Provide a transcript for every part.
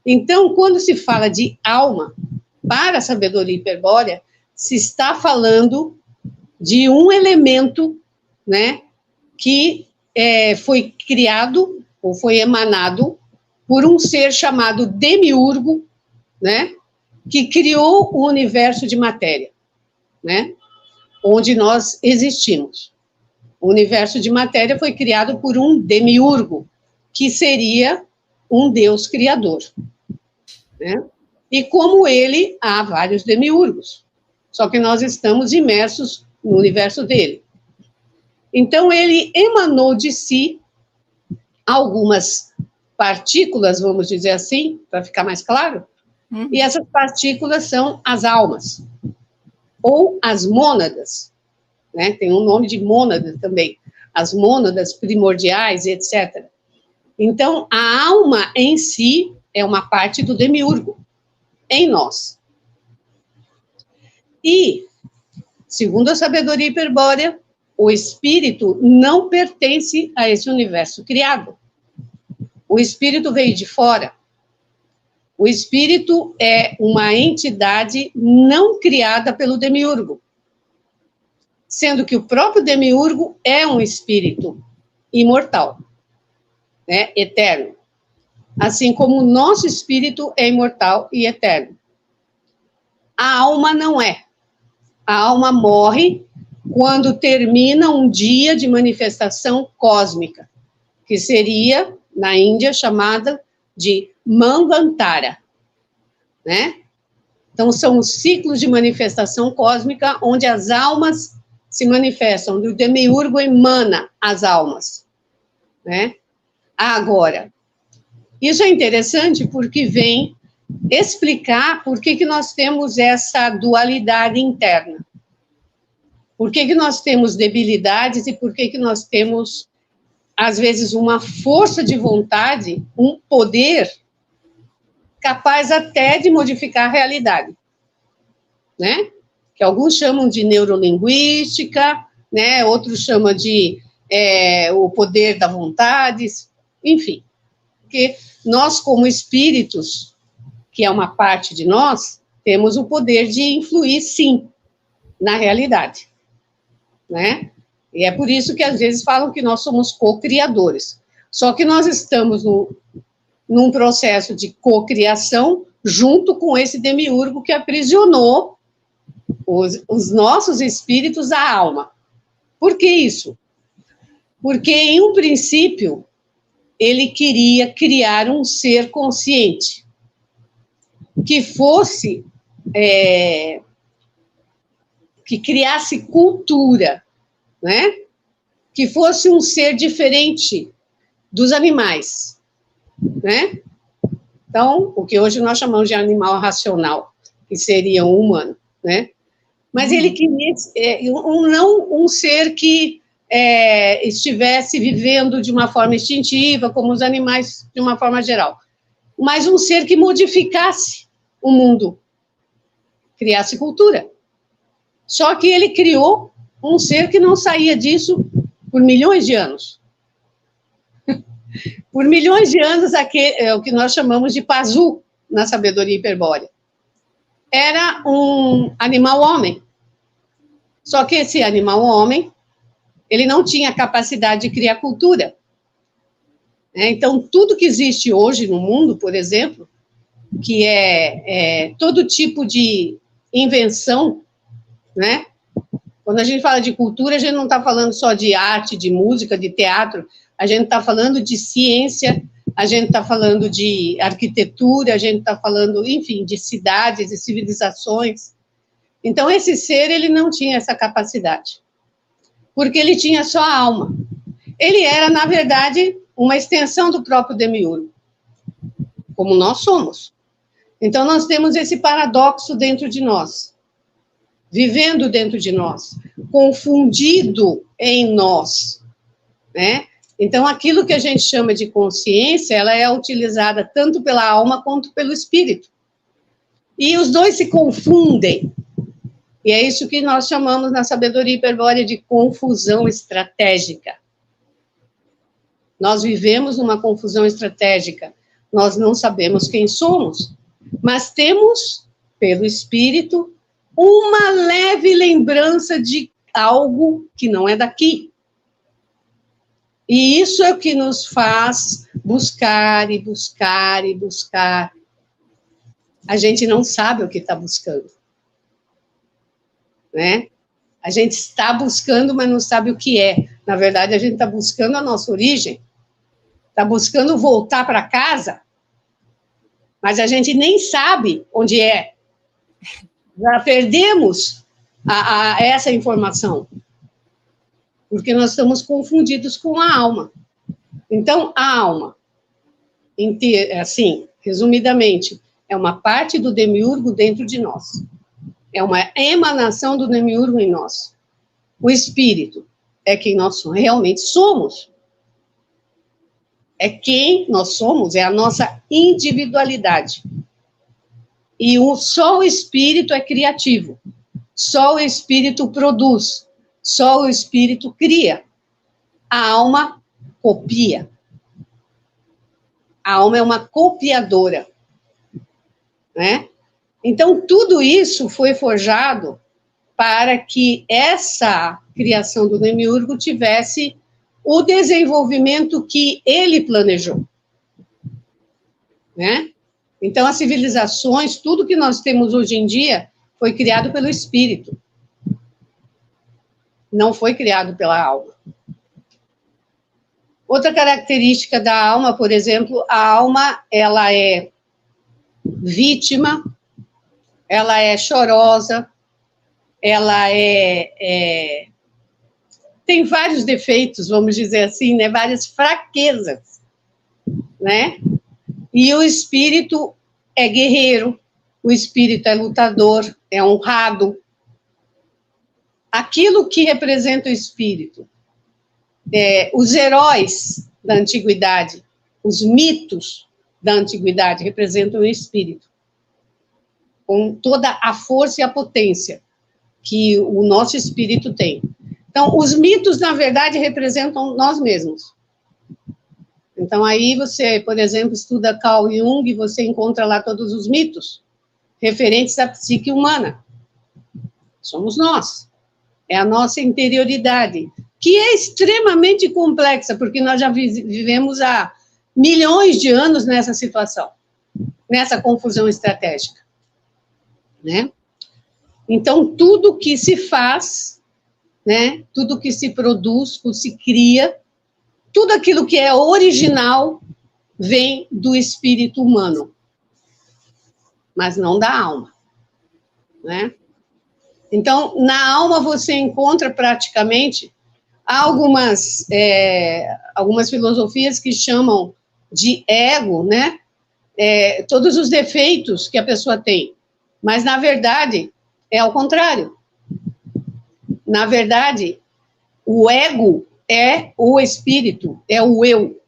Então, quando se fala de alma, para a sabedoria hiperbórea, se está falando de um elemento, né, que foi criado, ou foi emanado, por um ser chamado Demiurgo, né, que criou o universo de matéria, né, onde nós existimos. O universo de matéria foi criado por um Demiurgo, que seria um Deus criador, né? E como ele, há vários demiurgos, só que nós estamos imersos no universo dele. Então, ele emanou de si algumas partículas, vamos dizer assim, para ficar mais claro, e essas partículas são as almas, ou as mônadas, né? Tem um nome de mônada também, as mônadas primordiais, etc. Então, a alma em si é uma parte do demiurgo, em nós. E, segundo a sabedoria hiperbórea, o espírito não pertence a esse universo criado. O espírito veio de fora. O espírito é uma entidade não criada pelo demiurgo, sendo que o próprio demiurgo é um espírito imortal, né, eterno. Assim como o nosso espírito é imortal e eterno. A alma não é. A alma morre quando termina um dia de manifestação cósmica, que seria, na Índia, chamada de Manvantara, né? Então, são os ciclos de manifestação cósmica onde as almas se manifestam, onde o demiurgo emana as almas, né? Agora, isso é interessante porque vem explicar por que nós temos essa dualidade interna. Por que nós temos debilidades e por que nós temos, às vezes, uma força de vontade, um poder capaz até de modificar a realidade, né? Que alguns chamam de neurolinguística, né? Outros chamam de o poder da vontade, enfim. Porque nós, como espíritos, que é uma parte de nós, temos o poder de influir, sim, na realidade, né? E é por isso que, às vezes, falam que nós somos co-criadores. Só que nós estamos num processo de co-criação junto com esse demiurgo que aprisionou os nossos espíritos à alma. Por que isso? Porque, em um princípio, ele queria criar um ser consciente, que fosse, que criasse cultura, né? Que fosse um ser diferente dos animais, né? Então, o que hoje nós chamamos de animal racional, que seria um humano, né? Mas ele queria não um ser que estivesse vivendo de uma forma instintiva, como os animais, de uma forma geral, mas um ser que modificasse o mundo, criasse cultura. Só que ele criou um ser que não saía disso por milhões de anos. Por milhões de anos, é o que nós chamamos de Pazu, na sabedoria hiperbórea. Era um animal-homem. Só que esse animal-homem, ele não tinha capacidade de criar cultura. Então, tudo que existe hoje no mundo, por exemplo, que é todo tipo de invenção, né? Quando a gente fala de cultura, a gente não está falando só de arte, de música, de teatro, a gente está falando de ciência, a gente está falando de arquitetura, a gente está falando, enfim, de cidades e civilizações. Então, esse ser, ele não tinha essa capacidade, porque ele tinha só a alma. Ele era, na verdade, uma extensão do próprio demiurgo, como nós somos. Então, nós temos esse paradoxo dentro de nós, vivendo dentro de nós, confundido em nós, né? Então, aquilo que a gente chama de consciência, ela é utilizada tanto pela alma quanto pelo espírito. E os dois se confundem. E é isso que nós chamamos na sabedoria hiperbórea de confusão estratégica. Nós vivemos numa confusão estratégica, Nós não sabemos quem somos, mas temos, pelo Espírito, uma leve lembrança de algo que não é daqui. E isso é o que nos faz buscar e buscar e buscar. A gente não sabe o que está buscando, né? A gente está buscando, mas não sabe o que é. Na verdade, a gente está buscando a nossa origem, está buscando voltar para casa, mas a gente nem sabe onde é. Já perdemos essa informação, porque nós estamos confundidos com a alma. Então, a alma, assim, resumidamente, é uma parte do demiurgo dentro de nós. É uma emanação do demiurgo em nós. O espírito é quem nós realmente somos. É quem nós somos, é a nossa individualidade. E só o espírito é criativo. Só o espírito produz. Só o espírito cria. A alma copia. A alma é uma copiadora, né? Então, tudo isso foi forjado para que essa criação do demiurgo tivesse o desenvolvimento que ele planejou, né? Então, as civilizações, tudo que nós temos hoje em dia, foi criado pelo espírito. Não foi criado pela alma. Outra característica da alma, por exemplo, a alma, ela é vítima, ela é chorosa, ela tem vários defeitos, vamos dizer assim, né? Várias fraquezas, né? E o espírito é guerreiro, o espírito é lutador, é honrado. Aquilo que representa o espírito, os heróis da antiguidade, os mitos da antiguidade representam o espírito, com toda a força e a potência que o nosso espírito tem. Então, os mitos, na verdade, representam nós mesmos. Então, aí você, por exemplo, estuda Carl Jung e você encontra lá todos os mitos referentes à psique humana. Somos nós. É a nossa interioridade, que é extremamente complexa, porque nós já vivemos há milhões de anos nessa situação, nessa confusão estratégica, né? Então, tudo que se faz, né, tudo que se produz, que se cria, tudo aquilo que é original vem do espírito humano, mas não da alma, né? Então, na alma você encontra praticamente algumas filosofias que chamam de ego, né? Todos os defeitos que a pessoa tem, mas na verdade é ao contrário. Na verdade, o ego é o espírito, é o eu,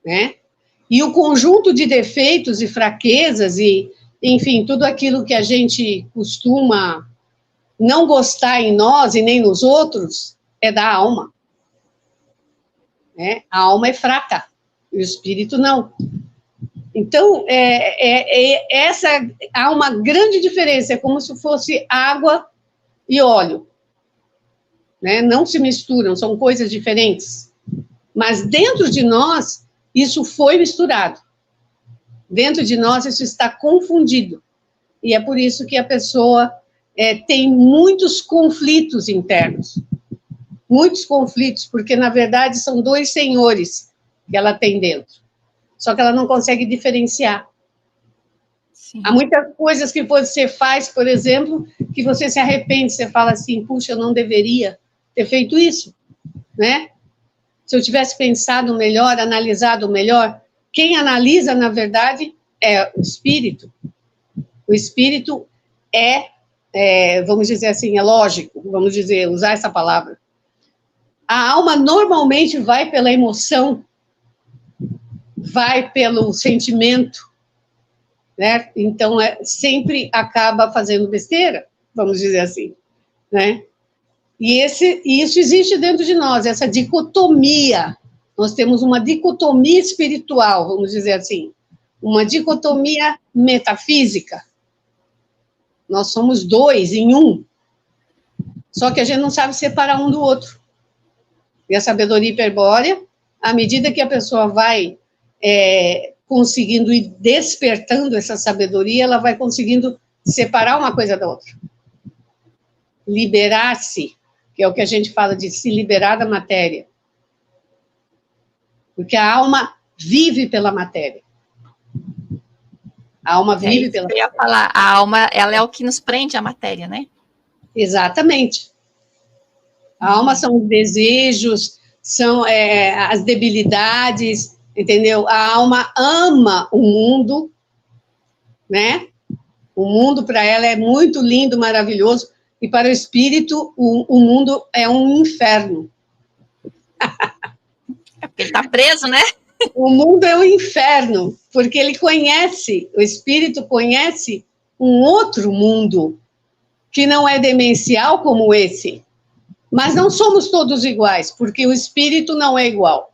né? E o conjunto de defeitos e fraquezas e, enfim, tudo aquilo que a gente costuma não gostar em nós e nem nos outros é da alma, né? A alma é fraca, e o espírito não. Então, há uma grande diferença, é como se fosse água e óleo, né? Não se misturam, são coisas diferentes. Mas dentro de nós, isso foi misturado. Dentro de nós, isso está confundido. E é por isso que a pessoa tem muitos conflitos internos. Muitos conflitos, porque, na verdade, são dois senhores que ela tem dentro. Só que ela não consegue diferenciar. Sim. Há muitas coisas que você faz, por exemplo, que você se arrepende, você fala assim, puxa, eu não deveria ter feito isso, né? Se eu tivesse pensado melhor, analisado melhor, quem analisa, na verdade, é o espírito. O espírito vamos dizer assim, é lógico, vamos dizer, usar essa palavra. A alma normalmente vai pela emoção, vai pelo sentimento, né? Então, sempre acaba fazendo besteira, vamos dizer assim, né? E isso existe dentro de nós, essa dicotomia. Nós temos uma dicotomia espiritual, vamos dizer assim, uma dicotomia metafísica. Nós somos dois em um, só que a gente não sabe separar um do outro. E a sabedoria hiperbórea, à medida que a pessoa vai conseguindo ir despertando essa sabedoria, ela vai conseguindo separar uma coisa da outra. Liberar-se, que é o que a gente fala de se liberar da matéria. Porque a alma vive pela matéria. A alma vive pela matéria. Eu ia falar, a alma, ela é o que nos prende à matéria, né? Exatamente. A alma são os desejos, são as debilidades, entendeu? A alma ama o mundo, né? O mundo para ela é muito lindo, maravilhoso, e para o espírito o mundo é um inferno. É porque ele está preso, né? O mundo é um inferno, porque ele conhece, o espírito conhece um outro mundo, que não é demencial como esse. Mas não somos todos iguais, porque o espírito não é igual.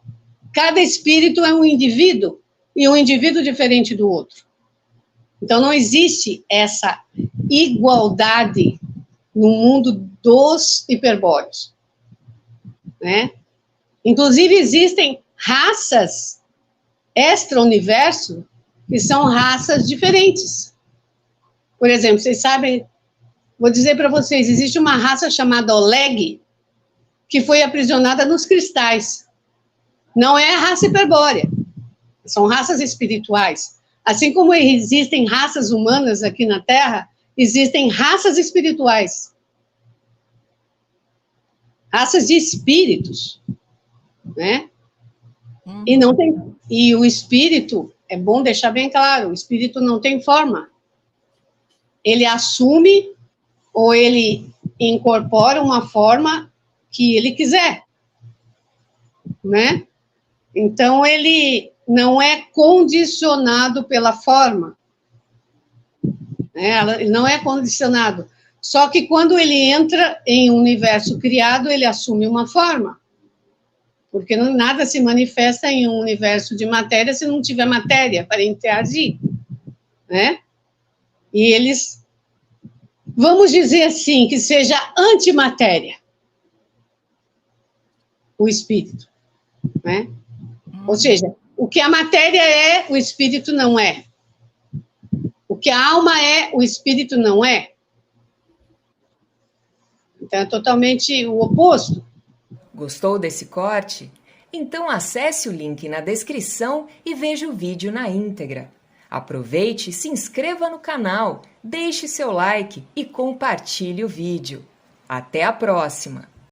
Cada espírito é um indivíduo, e um indivíduo diferente do outro. Então, não existe essa igualdade no mundo dos hiperbóreos, né? Inclusive, existem raças extra-universo que são raças diferentes. Por exemplo, vocês sabem, vou dizer para vocês, existe uma raça chamada Oleg, que foi aprisionada nos cristais. Não é a raça hiperbórea, são raças espirituais. Assim como existem raças humanas aqui na Terra, existem raças espirituais. Raças de espíritos, né? E o espírito, é bom deixar bem claro, o espírito não tem forma. Ele assume ou ele incorpora uma forma que ele quiser, né? Então, ele não é condicionado pela forma, né? Ele não é condicionado. Só que quando ele entra em um universo criado, ele assume uma forma. Porque nada se manifesta em um universo de matéria se não tiver matéria para interagir, né? E eles, vamos dizer assim, que seja antimatéria, o espírito, né? Ou seja, o que a matéria é, o espírito não é. O que a alma é, o espírito não é. Então, é totalmente o oposto. Gostou desse corte? Então acesse o link na descrição e veja o vídeo na íntegra. Aproveite e se inscreva no canal, deixe seu like e compartilhe o vídeo. Até a próxima!